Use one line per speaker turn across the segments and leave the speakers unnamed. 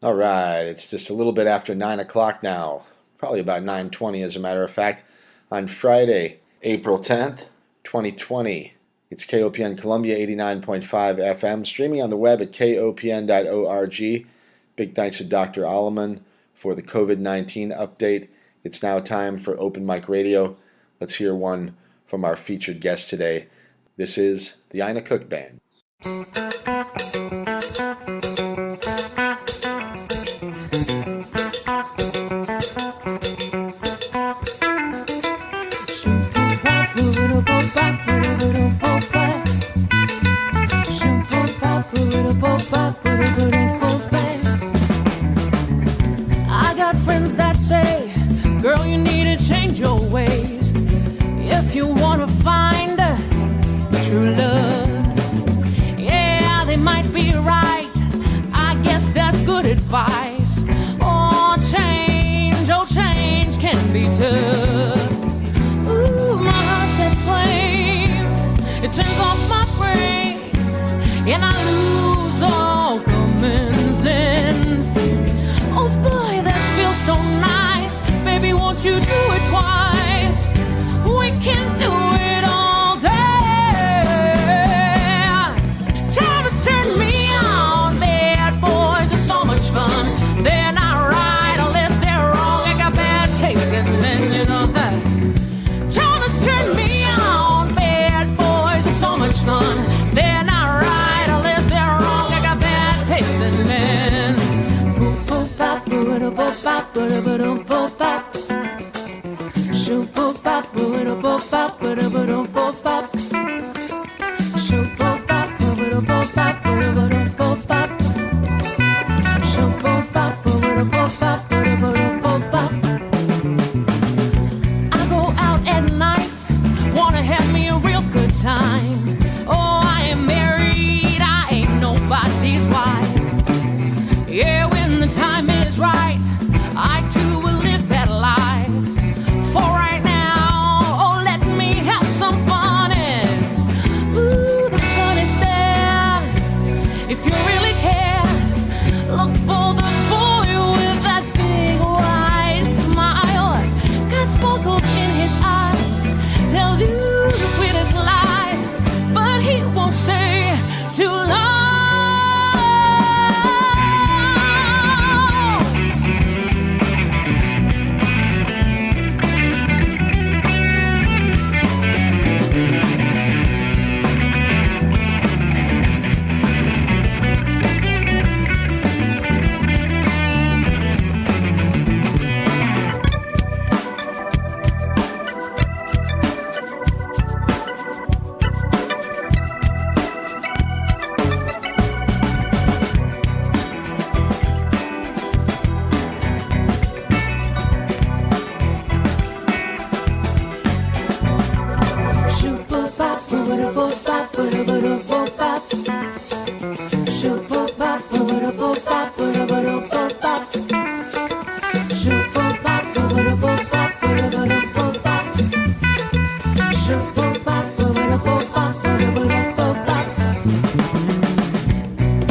All right, it's just a little bit after 9 o'clock now, probably about 9:20 as a matter of fact, on Friday, April 10th, 2020. It's KOPN Columbia 89.5 FM, streaming on the web at kopn.org. Big thanks to Dr. Alleman for the COVID-19 update. It's now time for Open Mic Radio. Let's hear one from our featured guest today. This is the Aina Cook Band.
I got friends that say, girl, you need to change your ways if you want to find true love. Yeah, they might be right. I guess that's good advice. Oh, change can be tough. Ooh, my heart's at flame. It turns off my brain, and I lose all common sense. Oh boy, that feels so nice. Baby, won't you do it twice? We can do it all day. Time has turned me on. Bad boys are so much fun. They're not right unless they're wrong. I got bad taste in men, you know that. Time has turned me on. Bad boys are so much fun. They're not right unless they're wrong. I got bad taste in men. Boop boop bop boop boop bop boop boop boop bop. Shoop boop bop boop boop bop boop boop boop bop. Shoop boop bop boop boop bop boop boop bop. Shoop boop bop boop boop bop boop boop bop. I go out at night, wanna have me a real good time. Oh, I am married, I ain't nobody's wife. Yeah, when the time is right, I too will live that life. For right now, oh, let me have some fun. And ooh, the fun is there. If you really care, look for the boy with that big wide smile. Got sparkles in his eyes, tells you the sweetest lies, but he won't stay too long.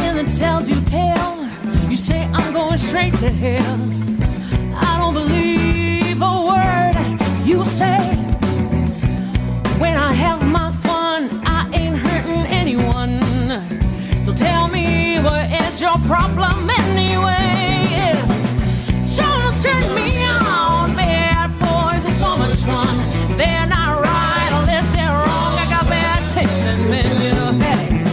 In the tales you tell, you say I'm going straight to hell. I don't believe a word you say. When I have my fun, I ain't hurting anyone. So tell me, what is your problem anyway? Show's turned me on. Bad boys are so much fun. They're not right unless they're wrong. I got bad taste in men, you know. Hey,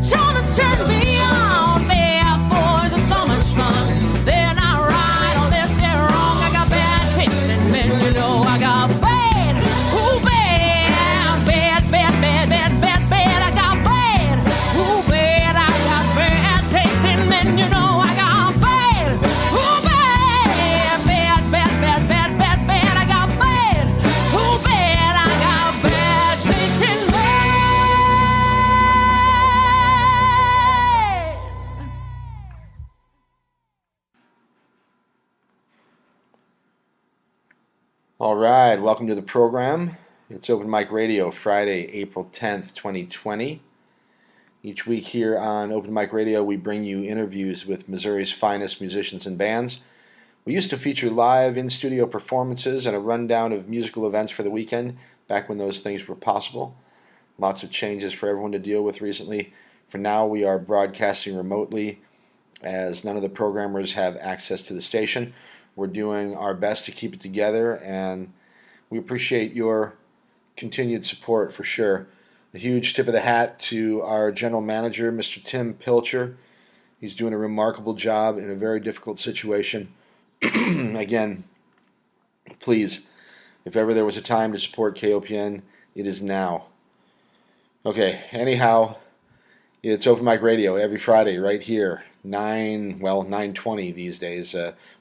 show's turned me on. Bad boys are so much fun. They're not right unless they're wrong. I got bad taste in men, you know. I got bad, ooh bad, bad, bad, bad, bad, bad, bad. I got bad, ooh bad. I got bad taste in men, you know. I got bad, ooh bad, bad, bad, bad, bad, bad, bad. I got bad, ooh bad. I got bad taste in men.
All right, welcome to the program. It's Open Mic Radio, Friday, April 10th, 2020. Each week here on Open Mic Radio, we bring you interviews with Missouri's finest musicians and bands. We used to feature live in-studio performances and a rundown of musical events for the weekend, back when those things were possible. Lots of changes for everyone to deal with recently. For now, we are broadcasting remotely, as none of the programmers have access to the station. We're doing our best to keep it together, and we appreciate your continued support for sure. A huge tip of the hat to our general manager, Mr. Tim Pilcher. He's doing a remarkable job in a very difficult situation. Again, please, if ever there was a time to support KOPN, it is now. Okay, anyhow, it's Open Mic Radio every Friday right here, 9:20 these days.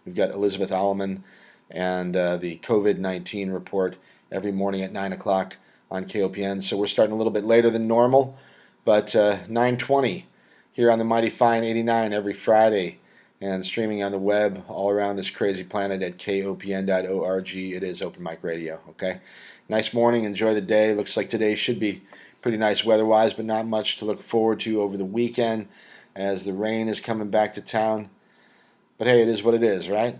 We've got Elizabeth Alleman and the COVID-19 report every morning at 9 o'clock on KOPN. So we're starting a little bit later than normal, but 9:20 here on the mighty fine 89 every Friday, and streaming on the web all around this crazy planet at kopn.org. It is Open Mic Radio, okay? Nice morning. Enjoy the day. Looks like today should be pretty nice weather-wise, but not much to look forward to over the weekend as the rain is coming back to town. But hey, it is what it is, right?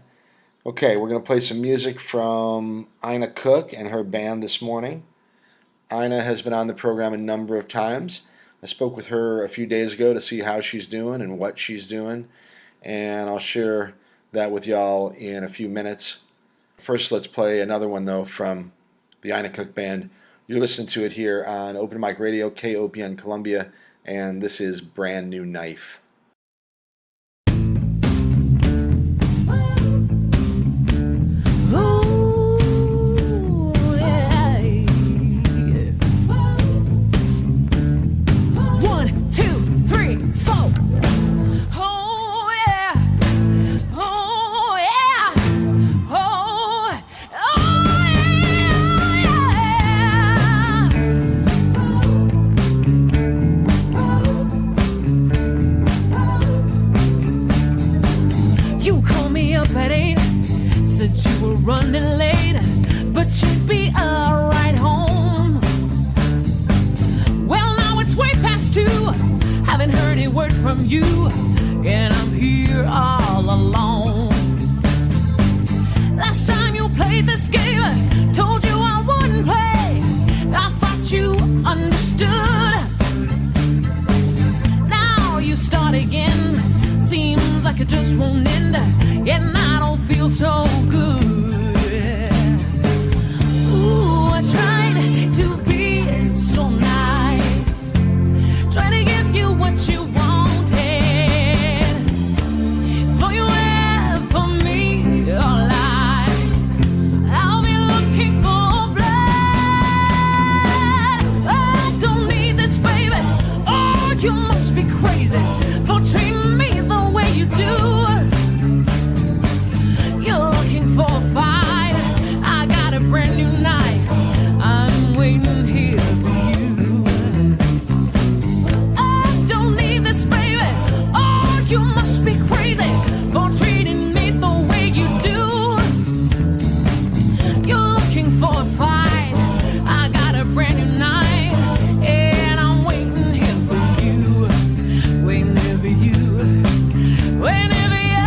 Okay, we're going to play some music from Aina Cook and her band this morning. Aina has been on the program a number of times. I spoke with her a few days ago to see how she's doing and what she's doing, and I'll share that with y'all in a few minutes. First, let's play another one, though, from the Aina Cook Band. You're listening to it here on Open Mic Radio, KOPN Columbia, and this is Brand New Knife.
Running late, but you'd be right home. Well, now it's way past 2. Haven't heard a word from you, and I'm here all alone. Last time you played this game, told you I wouldn't play. I thought you understood. Now you start again. Seems like it just won't end, and I don't feel so good. I tried to be so nice, trying to give you what you wanted. For you and for me, your lies, I'll be looking for blood. I don't need this, baby. Oh, you must be crazy for treating me the way you do. You're looking for a fight. I got a brand new knife. I'm waiting here for you. I don't need this, baby. Oh, you must be crazy for treating me the way you do. You're looking for a fight. I got a brand new knife, and I'm waiting here for you. Waiting here for you. Waiting here for you.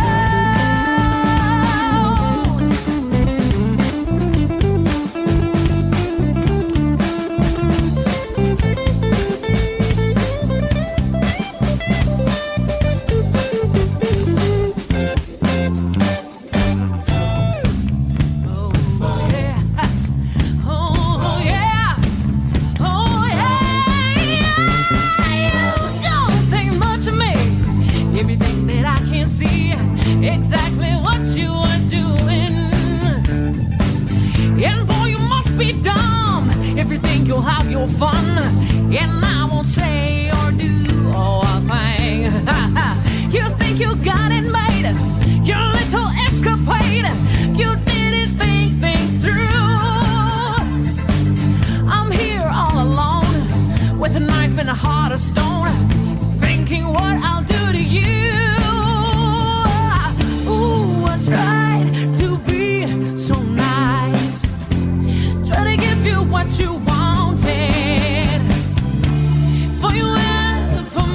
Exactly what you are doing. And boy, you must be dumb if you think you'll have your fun. And I won't say or do a thing. You think you got it made, your little escapade. You didn't think things through. I'm here all alone with a knife and a heart of stone, thinking what I'll do to you. Tried to be so nice, try to give you what you wanted. For you and for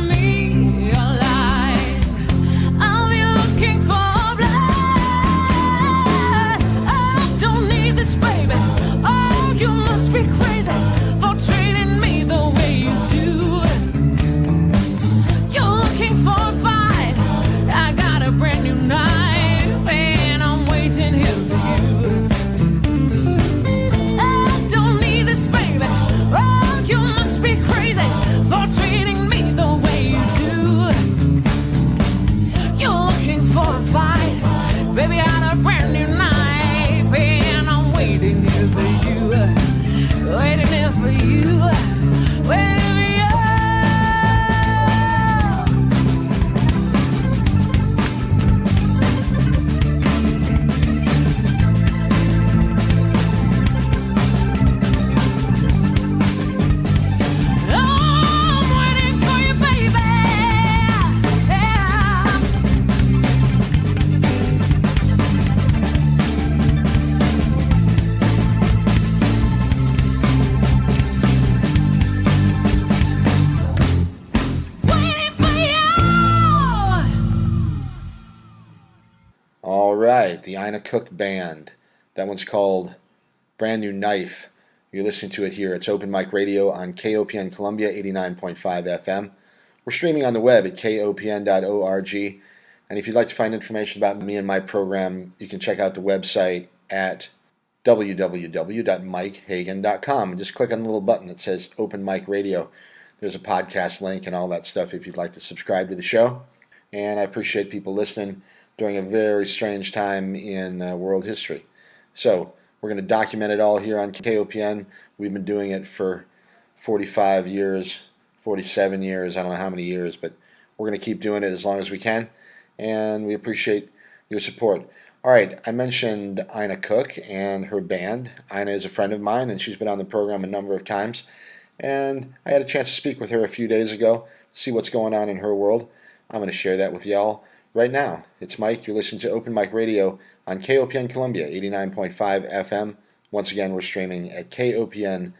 right, the Aina Cook Band. That one's called Brand New Knife. You're listening to it here. It's Open Mic Radio on KOPN Columbia 89.5 FM. We're streaming on the web at kopn.org. And if you'd like to find information about me and my program, you can check out the website at www.mikehagan.com and just click on the little button that says Open Mic Radio. There's a podcast link and all that stuff if you'd like to subscribe to the show. And I appreciate people listening during a very strange time in world history. So we're going to document it all here on KOPN. We've been doing it for 45 years, 47 years, I don't know how many years, but we're going to keep doing it as long as we can. And we appreciate your support. All right, I mentioned Aina Cook and her band. Aina is a friend of mine, and she's been on the program a number of times. And I had a chance to speak with her a few days ago, see what's going on in her world. I'm going to share that with y'all right now. It's Mike. You're listening to Open Mic Radio on KOPN Columbia, 89.5 FM. Once again, we're streaming at kopn.org.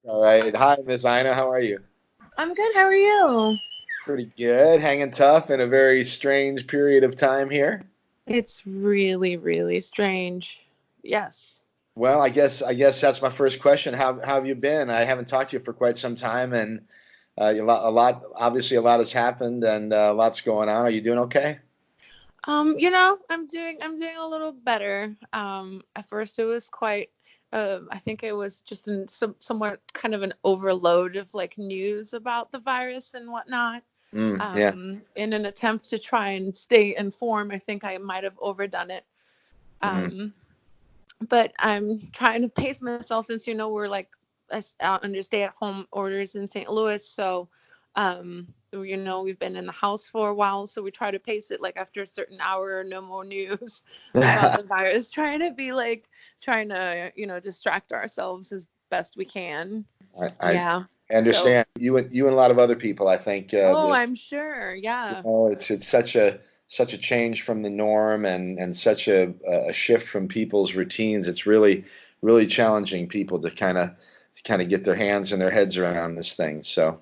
All right. Hi, Miss Aina. How are you?
I'm good. How are you?
Pretty good. Hanging tough in a very strange period of time here.
It's really, really strange. Yes.
Well, I guess that's my first question. How have you been? I haven't talked to you for quite some time, and obviously a lot has happened, and lots going on. Are you doing okay?
I'm doing a little better. At first it was quite. I think it was just somewhat kind of an overload of like news about the virus and whatnot.
Yeah.
In an attempt to try and stay informed, I think I might have overdone it. But I'm trying to pace myself since, we're like out under stay-at-home orders in St. Louis. So, we've been in the house for a while. So we try to pace it like after a certain hour, no more news about the virus, trying to distract ourselves as best we can.
I understand. So, you and a lot of other people, I think.
I'm sure. Yeah.
It's such a change from the norm and such a shift from people's routines. It's really, really challenging people to kind of get their hands and their heads around this thing. So.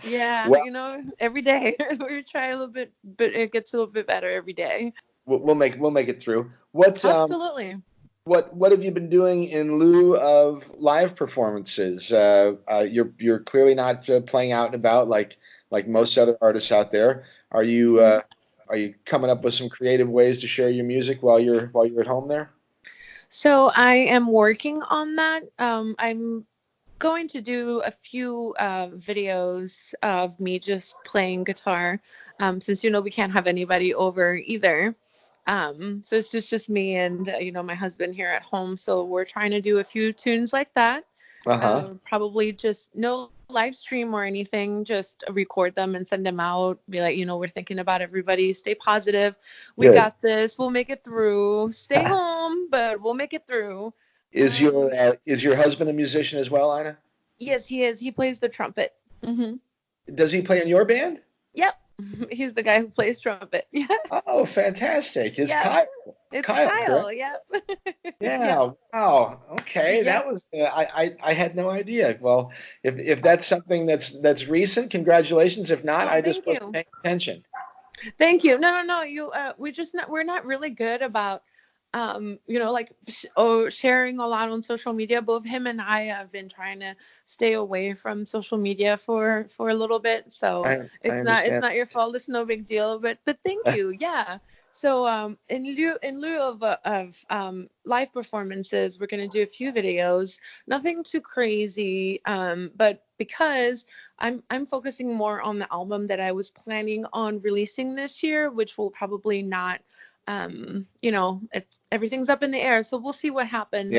Yeah. Well, every day we try a little bit, but it gets a little bit better every day.
We'll make it through.
Absolutely.
What have you been doing in lieu of live performances? You're clearly not playing out and about like most other artists out there. Are you coming up with some creative ways to share your music while you're at home there?
So I am working on that. I'm going to do a few videos of me just playing guitar, since we can't have anybody over either. So it's just me and my husband here at home. So we're trying to do a few tunes like that. Probably just no live stream or anything, just record them and send them out. Be like, we're thinking about everybody. Stay positive. We got this. We'll make it through. Stay home, but we'll make it through.
Is your husband a musician as well, Aina?
Yes, he is. He plays the trumpet. Mm-hmm.
Does he play in your band?
Yep. He's the guy who plays trumpet. Yeah.
Oh, fantastic. It's
Kyle.
It's
Kyle. Yep.
Yeah. Wow. Okay. Yeah. That was I had no idea. Well, if that's something that's recent, congratulations. If not, I just wasn't paying attention.
Thank you. No. We're not really good about sharing a lot on social media. Both him and I have been trying to stay away from social media for a little bit. So it's not your fault. It's no big deal. But thank you. Yeah. So in lieu of live performances, we're going to do a few videos. Nothing too crazy. But because I'm focusing more on the album that I was planning on releasing this year, which will probably not. Everything's up in the air, so we'll see what happens.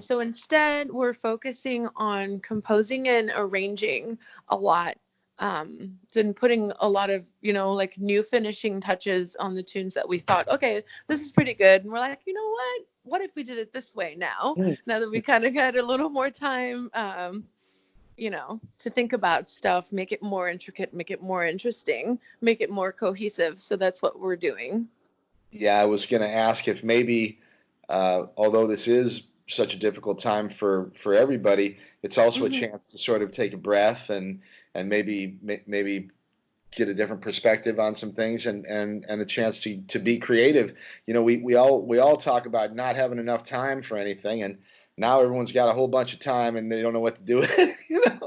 So instead we're focusing on composing and arranging a lot, and putting a lot of new finishing touches on the tunes that we thought, okay, this is pretty good, and we're like, what if we did it this way now that we kind of got a little more time to think about stuff, make it more intricate, make it more interesting, make it more cohesive. So that's what we're doing.
Yeah, I was going to ask if maybe, although this is such a difficult time for everybody, it's also a chance to sort of take a breath and maybe get a different perspective on some things, and a chance to be creative. We all talk about not having enough time for anything, and now everyone's got a whole bunch of time and they don't know what to do with it.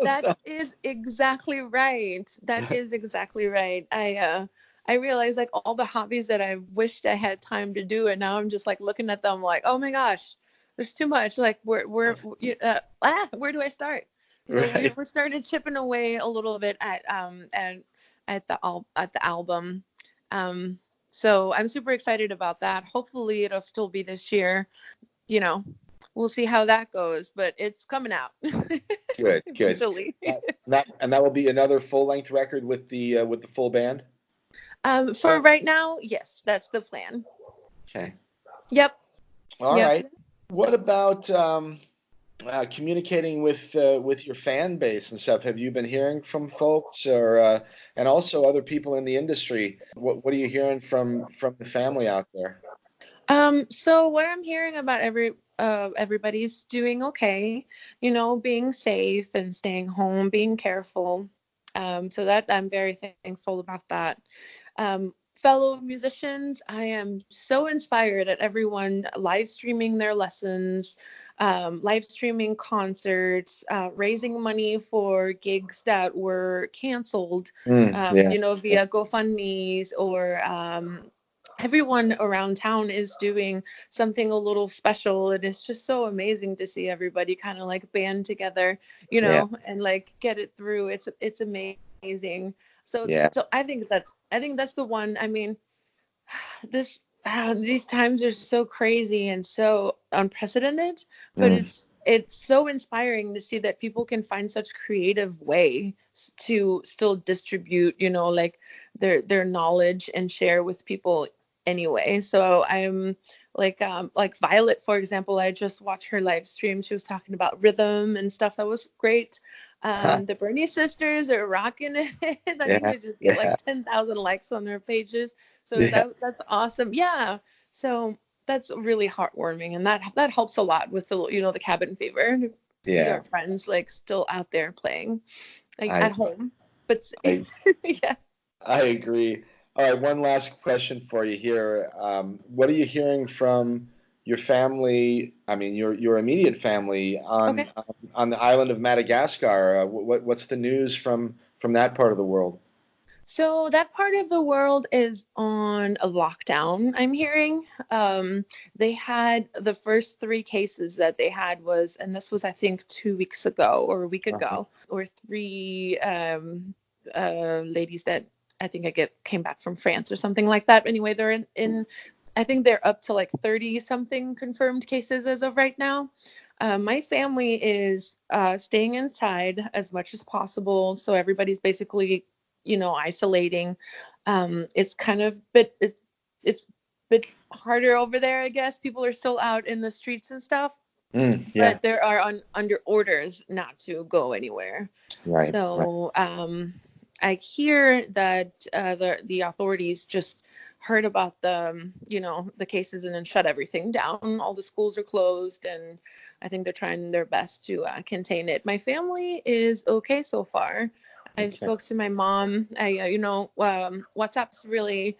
That
So
is exactly right. That is exactly right. I realized like all the hobbies that I wished I had time to do, and now I'm just like looking at them like, oh my gosh, there's too much. Like where do I start? So
right.
we're starting chipping away a little bit at the album. Um, so I'm super excited about that. Hopefully it'll still be this year. You know, we'll see how that goes, but it's coming out
Good, good.
eventually.
And that will be another full length record with the full band.
For right now, yes, that's the plan.
Okay.
Yep.
All
Yep.
right. What about communicating with your fan base and stuff? Have you been hearing from folks, or and also other people in the industry? What are you hearing from the family out there?
So what I'm hearing about everybody's doing okay, being safe and staying home, being careful. So that I'm very thankful about that. Fellow musicians, I am so inspired at everyone live streaming their lessons, live streaming concerts, raising money for gigs that were canceled,
Yeah.
via GoFundMe's, or everyone around town is doing something a little special. And it's just so amazing to see everybody kind of like band together,
Yeah.
and like get it through. It's amazing. So
Yeah.
so I think that's the one. I mean, these times are so crazy and so unprecedented, but
Mm.
it's so inspiring to see that people can find such creative ways to still distribute, like their knowledge and share with people anyway. So I'm like Violet, for example. I just watched her live stream. She was talking about rhythm and stuff. That was great.
Huh.
The Bernie sisters are rocking it. I think
Yeah.
they just get
Yeah.
like 10,000 likes on their pages. So
Yeah.
that's awesome. Yeah. So that's really heartwarming, and that helps a lot with the cabin fever. To see
Yeah.
our friends like still out there playing, like
I
at home. But
I
yeah.
I agree. All right, one last question for you here. What are you hearing from your family? I mean, your immediate family
Okay.
on the island of Madagascar. What's the news from that part of the world?
So that part of the world is on a lockdown, I'm hearing. They had the first three cases that they had and this was, I think, 2 weeks ago or a week
Uh-huh.
ago, or three ladies that I think came back from France or something like that. Anyway, they're in I think they're up to like 30 something confirmed cases as of right now. My family is staying inside as much as possible. So everybody's basically, isolating. It's kind of it's a bit harder over there, I guess. People are still out in the streets and stuff,
Yeah.
but there are under orders not to go anywhere.
Right. Right.
So I hear that the authorities just heard about the cases and then shut everything down. All the schools are closed, and I think they're trying their best to contain it. My family is okay so far. I've
Okay.
spoke to my mom. WhatsApp's really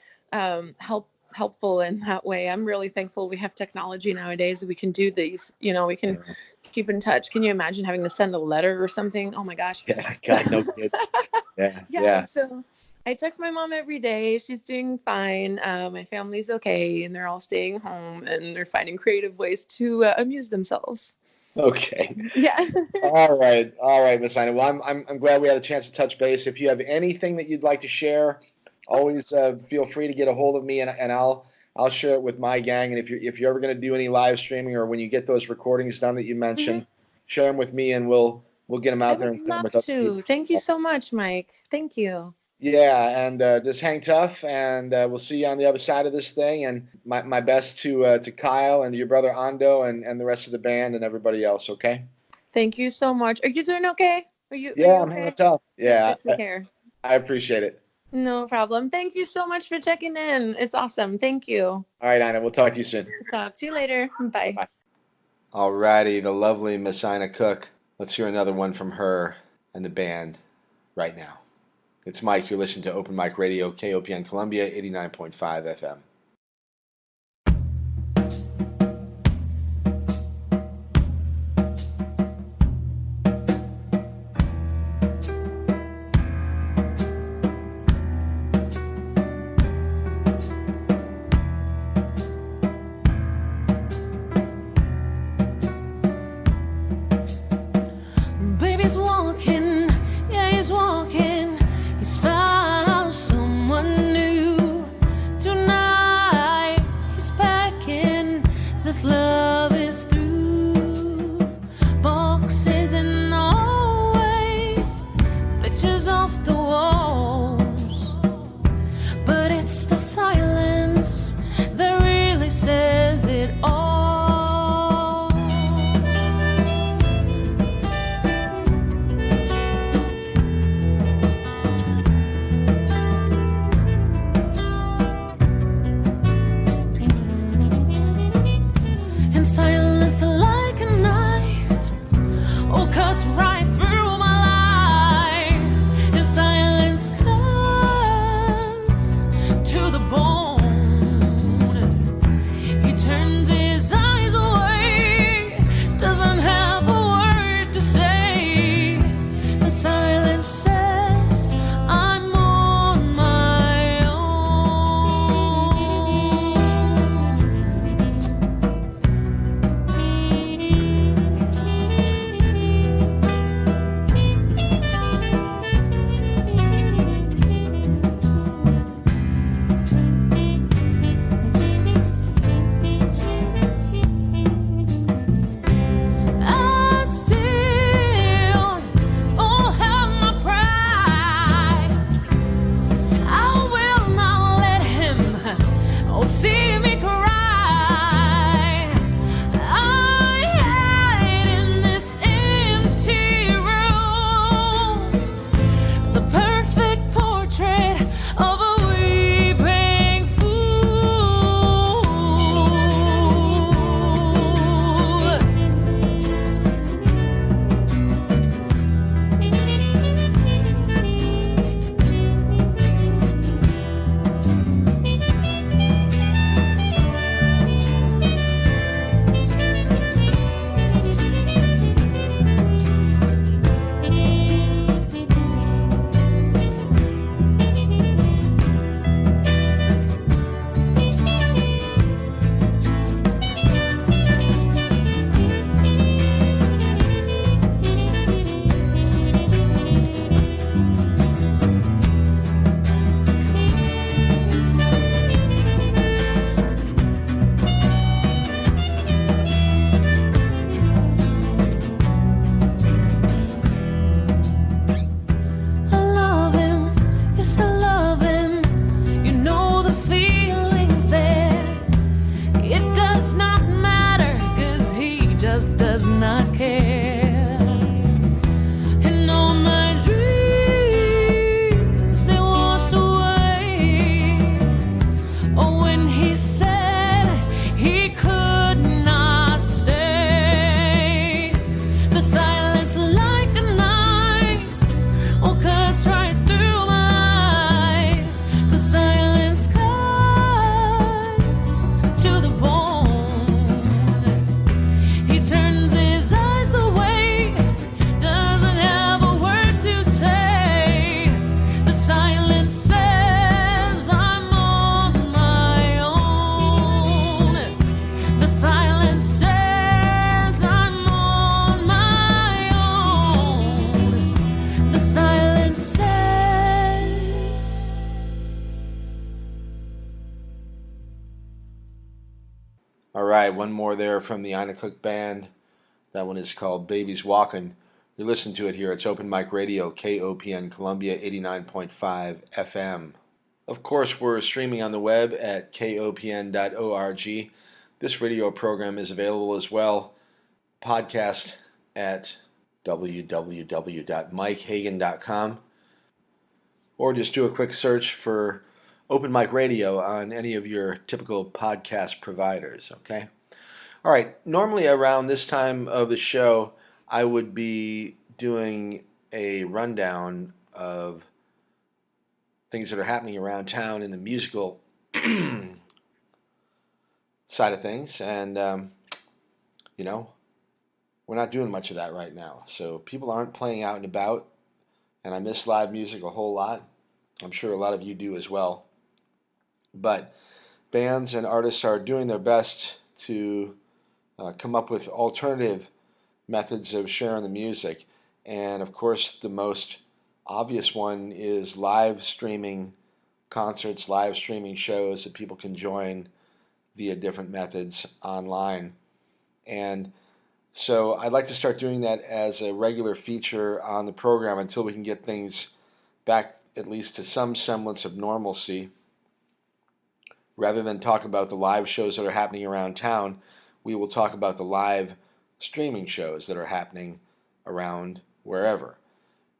helpful in that way. I'm really thankful we have technology nowadays. We can do these. We can keep in touch. Can you imagine having to send a letter or something? Oh my gosh.
Yeah. God, no kids. Yeah.
Yeah,
Yeah.
so I text my mom every day. She's doing fine. My family's okay, and they're all staying home, and they're finding creative ways to amuse themselves.
Okay.
Yeah.
All right, Miss Aina. Well, I'm glad we had a chance to touch base. If you have anything that you'd like to share, always feel free to get a hold of me, and I'll share it with my gang. And if you're ever going to do any live streaming, or when you get those recordings done that you
Hmm.
mentioned, share them with me, and we'll get them
I
out there
would
and share them
love
with other
to.
people.
Thank you so much, Mike. Thank you.
Yeah, and just hang tough, and we'll see you on the other side of this thing. And my best to Kyle and your brother Ando and the rest of the band and everybody else. Okay?
Thank you so much. Are you doing okay? Are
Yeah,
you
I'm hanging
okay?
tough.
Good,
Yeah,
good to hear.
I appreciate it.
No problem. Thank you so much for checking in. It's awesome. Thank you.
All right, Anna. We'll talk to you soon.
Talk to you later. Bye.
Bye. Alrighty, the lovely Miss Aina Cook. Let's hear another one from her and the band right now. It's Mike. You're listening to Open Mic Radio, KOPN Columbia, 89.5 FM.
Baby's walking, yeah, he's walking. He's found someone new. Tonight he's packing. This love is through. Boxes and always pictures off the walls. But it's the silence that really says it all. And silence like a knife, oh, cuts right through my life. And silence cuts to the bone. He turns his eyes away, doesn't have a word to say. The silence says I'm on my own. I still have my pride. I will not let him see me cry. I hide in this empty room, the perfect portrait of a weeping fool. I love him, yes I love him. You know the feeling's there. It does not matter, 'cause he just does not care. And all my dreams, they washed away. Oh, when he said he could not stay. The silence like a knife, oh, cuts right through my life. The silence cuts to the bone. He turns his eyes away, doesn't have a word to say. The silence says I'm on my own. The silence says I'm on my own. The silence says.
All right, one more there from the Aina Cook Band. That one is called Baby's Walkin'. You listen to it here. It's Open Mic Radio, KOPN Columbia, 89.5 FM. Of course, we're streaming on the web at kopn.org. This radio program is available as well. Podcast at www.mikehagan.com. Or just do a quick search for Open Mic Radio on any of your typical podcast providers, okay? All right, normally around this time of the show, I would be doing a rundown of things that are happening around town in the musical side of things. And, you know, we're not doing much of that right now. So people aren't playing out and about, and I miss live music a whole lot. I'm sure a lot of you do as well. But bands and artists are doing their best to come up with alternative methods of sharing the music. And of course, the most obvious one is live streaming concerts, live streaming shows that people can join via different methods online. And so I'd like to start doing that as a regular feature on the program until we can get things back at least to some semblance of normalcy. Rather than talk about the live shows that are happening around town, we will talk about the live streaming shows that are happening around wherever.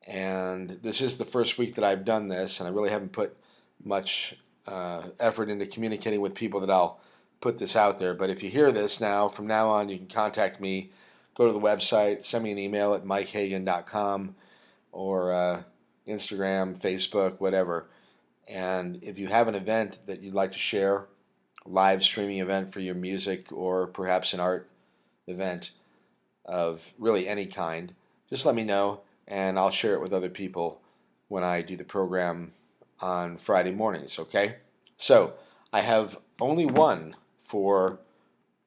And this is the first week that I've done this, and I really haven't put much effort into communicating with people that I'll put this out there. But if you hear this now, from now on, you can contact me. Go to the website, send me an email at mikehagan.com or Instagram, Facebook, whatever. And if you have an event that you'd like to share, a live streaming event for your music or perhaps an art event of really any kind, just let me know and I'll share it with other people when I do the program on Friday mornings, okay? So I have only one for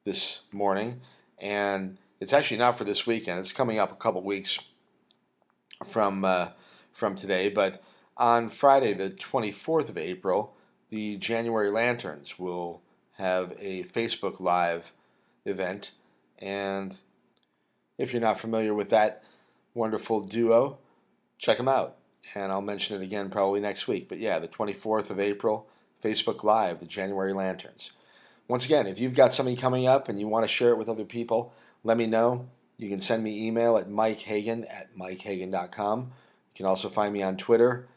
this morning, and it's actually not for this weekend. It's coming up a couple weeks from today, but on Friday, the 24th of April, the January Lanterns will have a Facebook Live event. And if you're not familiar with that wonderful duo, check them out. And I'll mention it again probably next week. But yeah, the 24th of April, Facebook Live, the January Lanterns. Once again, if you've got something coming up and you want to share it with other people, let me know. You can send me email at mikehagan@mikehagan.com. You can also find me on Twitter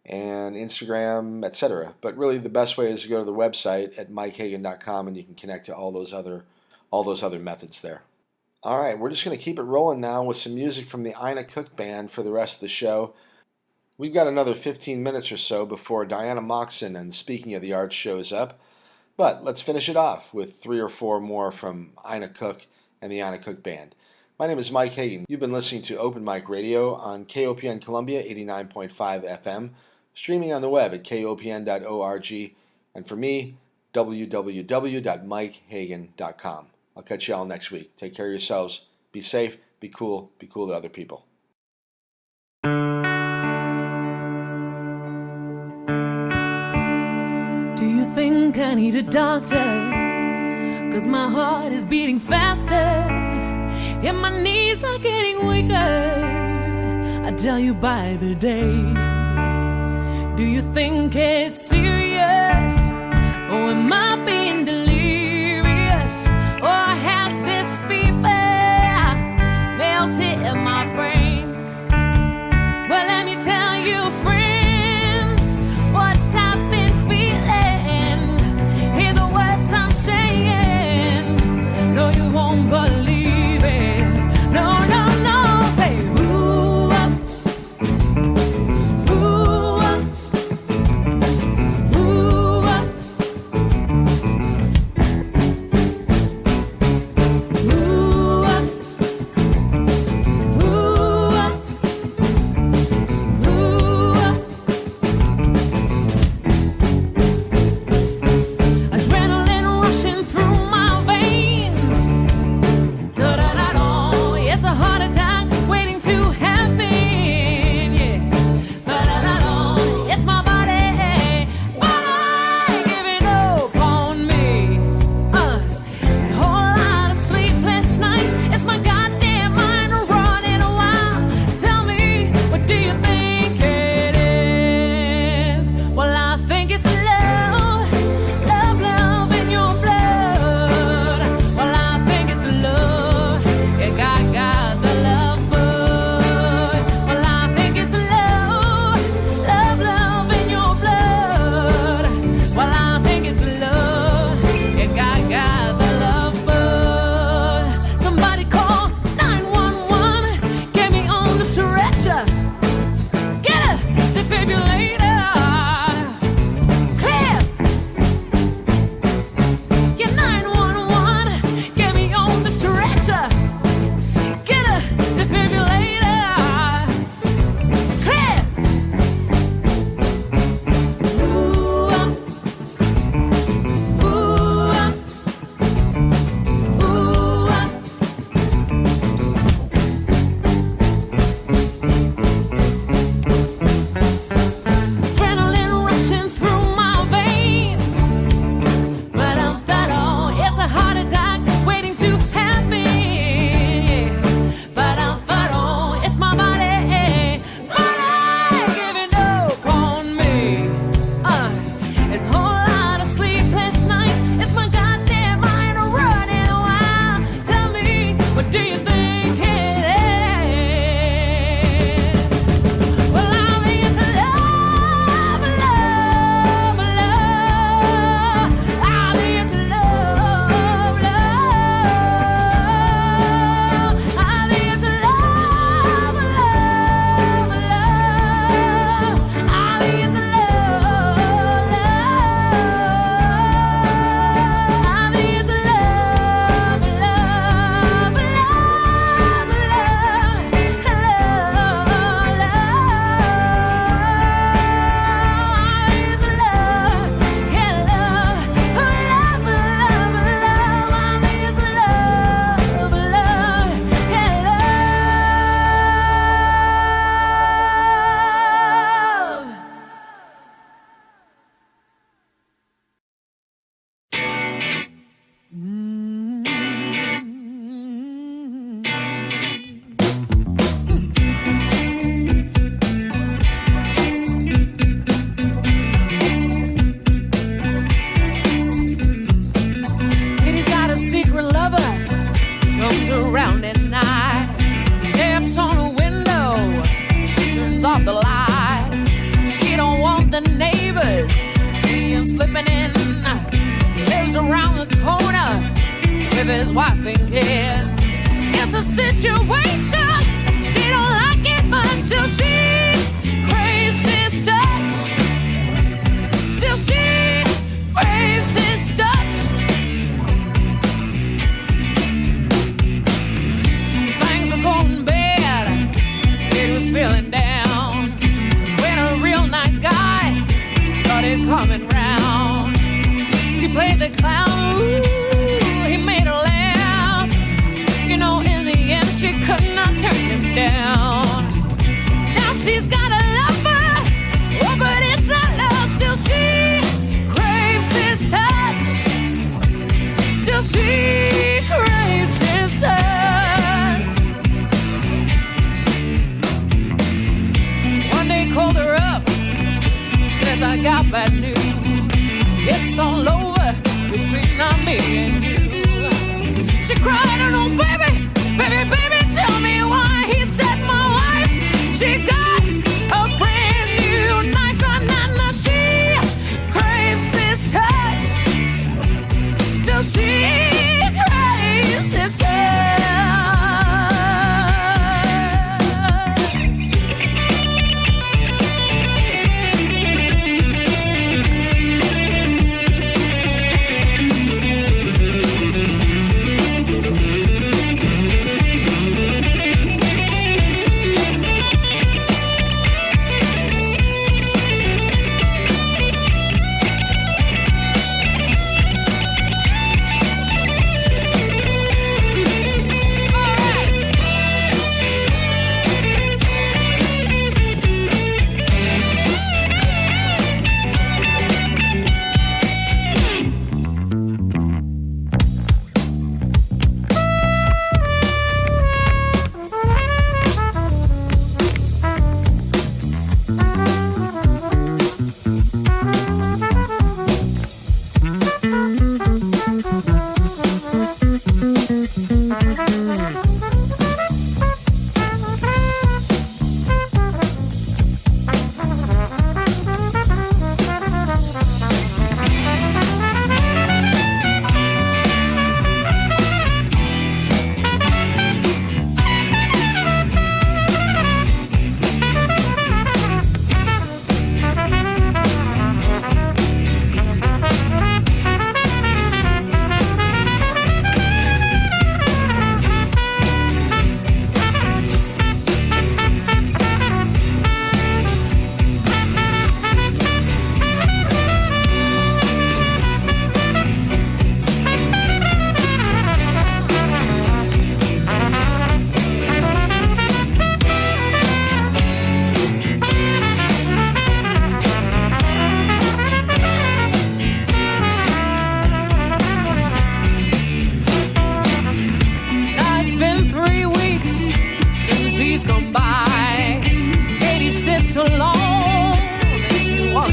and Instagram, etc. But really the best way is to go to the website at mikehagan.com and you can connect to all those other methods there. All right, we're just going to keep it rolling now with some music from the Aina Cook Band for the rest of the show. We've got another 15 minutes or so before Diana Moxon and Speaking of the Arts shows up. But let's finish it off with 3 or 4 more from Aina Cook and the Aina Cook Band. My name is Mike Hagan. You've been listening to Open Mic Radio on KOPN Columbia 89.5 FM, streaming on the web at kopn.org, and for me, www.mikehagan.com. I'll catch you all next week. Take care of yourselves. Be safe. Be cool. Be cool to other people.
Do you think I need a doctor? 'Cause my heart is beating faster and my knees are getting weaker. I tell you by the day. Do you think it's serious? Or am I being delirious? Or has this fever melted in my brain? Well, let me tell you, friend, what I've been feeling. Hear the words I'm saying. No, you won't believe it. No, no, no. Say, ooh, ooh, ooh, ooh, his wife and kids. It's a situation, she don't like it, but still she craves his touch. Still she craves his touch. Things were going bad, it was feeling down, when a real nice guy started coming round. He played the clown, ooh, he made her laugh. You know, in the end, she could not turn him down. Now she's got a lover, oh, but it's not love. Still she craves his touch. Still she craves his touch. One day called her up, says I got bad news. It's all over between me and you. She cried, oh no, baby, baby, baby, tell me why. He said, my wife, she got a brand new knife. Na, she craves his touch. Still she craves his touch.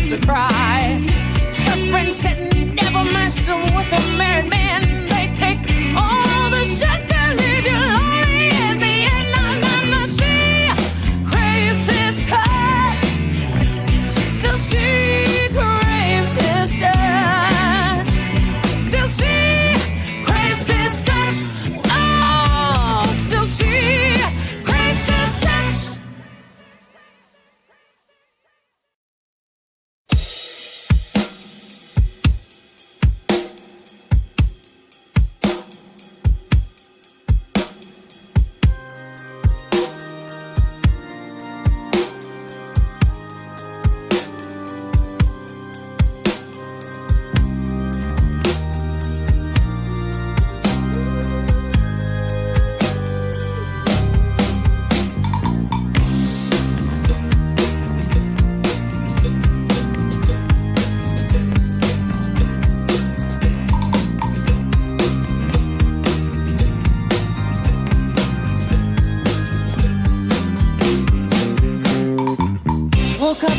To cry. Her friend said, never mess with a married man. They take all the shit to leave you lonely at the end. No, she craves his touch. Still she craves his touch. Still she craves his touch. Oh, still she craves his touch.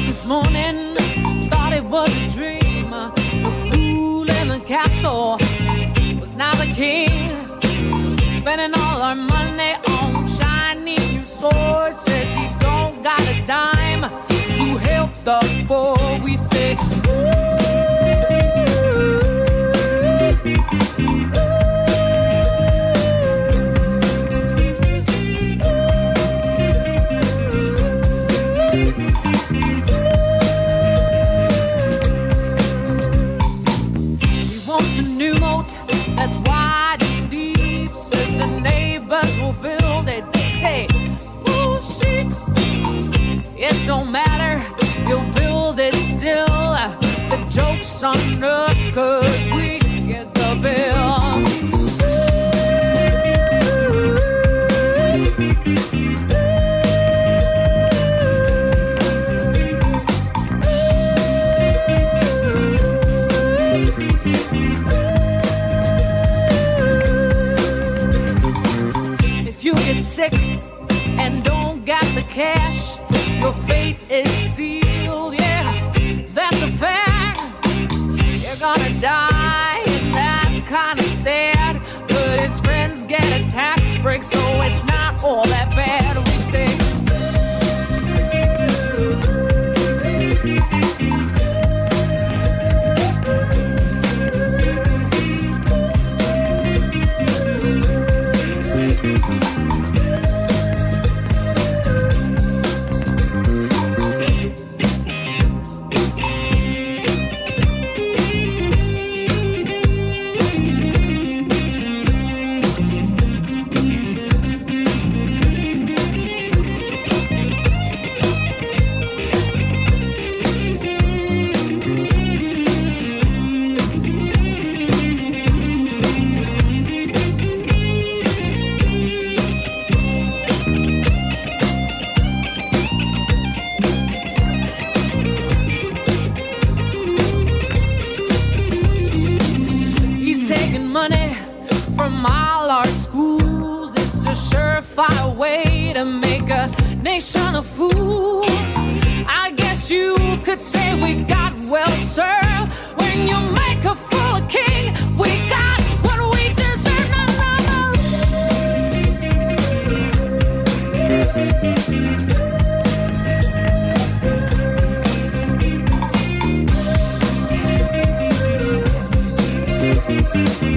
This morning, thought it was a dream. The fool in the castle was now the king. Spending all our money on shiny new swords. Says he don't got a dime to help the poor. We say, ooh, ooh. wants a new moat that's wide and deep. Says the neighbors will build it. They say, oh shit, it don't matter, he'll build it still. The joke's on us, cause we get the bill. If you get sick and don't got the cash, your fate is sealed, yeah, that's a fact. You're gonna die, and that's kinda sad. But his friends get a tax break, so it's not all that bad. We say, taking money from all our schools. It's a surefire way to make a nation of fools. I guess you could say we got well served. When you make a fool a king, we got what we deserve. No, no, no.